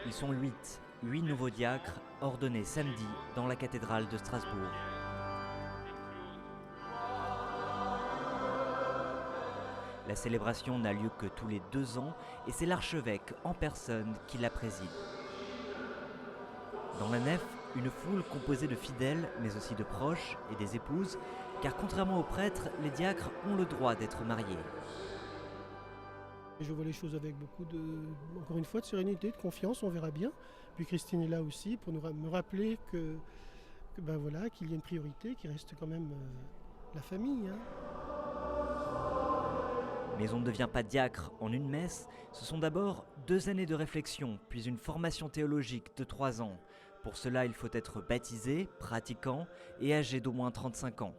Ils sont 8 nouveaux diacres ordonnés samedi dans la cathédrale de Strasbourg. La célébration n'a lieu que tous les 2 ans et c'est l'archevêque en personne qui la préside. Dans la nef, une foule composée de fidèles, mais aussi de proches et des épouses, car contrairement aux prêtres, les diacres ont le droit d'être mariés. Je vois les choses avec beaucoup encore une fois, de sérénité, de confiance, on verra bien. Puis Christine est là aussi pour me rappeler qu'il y a une priorité qui reste quand même la famille. Mais on ne devient pas diacre en une messe, ce sont d'abord 2 années de réflexion, puis une formation théologique de 3 ans. Pour cela, il faut être baptisé, pratiquant et âgé d'au moins 35 ans.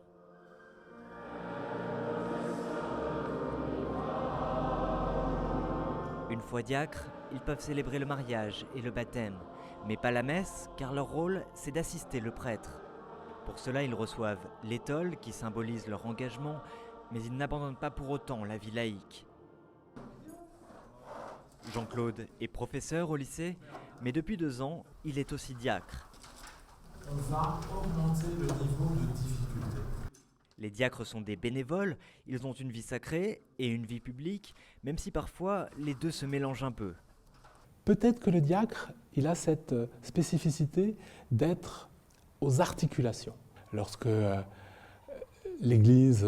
Une fois diacres, ils peuvent célébrer le mariage et le baptême, mais pas la messe, car leur rôle, c'est d'assister le prêtre. Pour cela, ils reçoivent l'étole, qui symbolise leur engagement, mais ils n'abandonnent pas pour autant la vie laïque. Jean-Claude est professeur au lycée, mais depuis 2 ans, il est aussi diacre. On va augmenter le niveau de difficulté. Les diacres sont des bénévoles, ils ont une vie sacrée et une vie publique, même si parfois les deux se mélangent un peu. Peut-être que le diacre, il a cette spécificité d'être aux articulations. Lorsque l'Église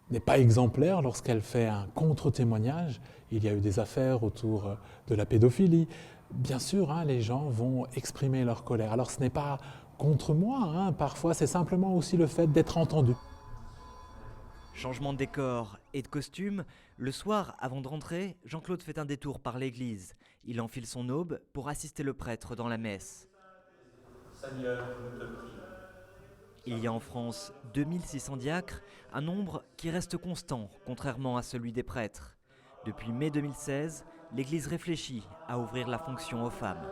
n'est pas exemplaire, lorsqu'elle fait un contre-témoignage, il y a eu des affaires autour de la pédophilie, bien sûr, les gens vont exprimer leur colère. Alors ce n'est pas contre moi, parfois c'est simplement aussi le fait d'être entendu. Changement de décor et de costume, le soir, avant de rentrer, Jean-Claude fait un détour par l'église. Il enfile son aube pour assister le prêtre dans la messe. Seigneur, nous te prions. Il y a en France 2600 diacres, un nombre qui reste constant, contrairement à celui des prêtres. Depuis mai 2016, l'Église réfléchit à ouvrir la fonction aux femmes.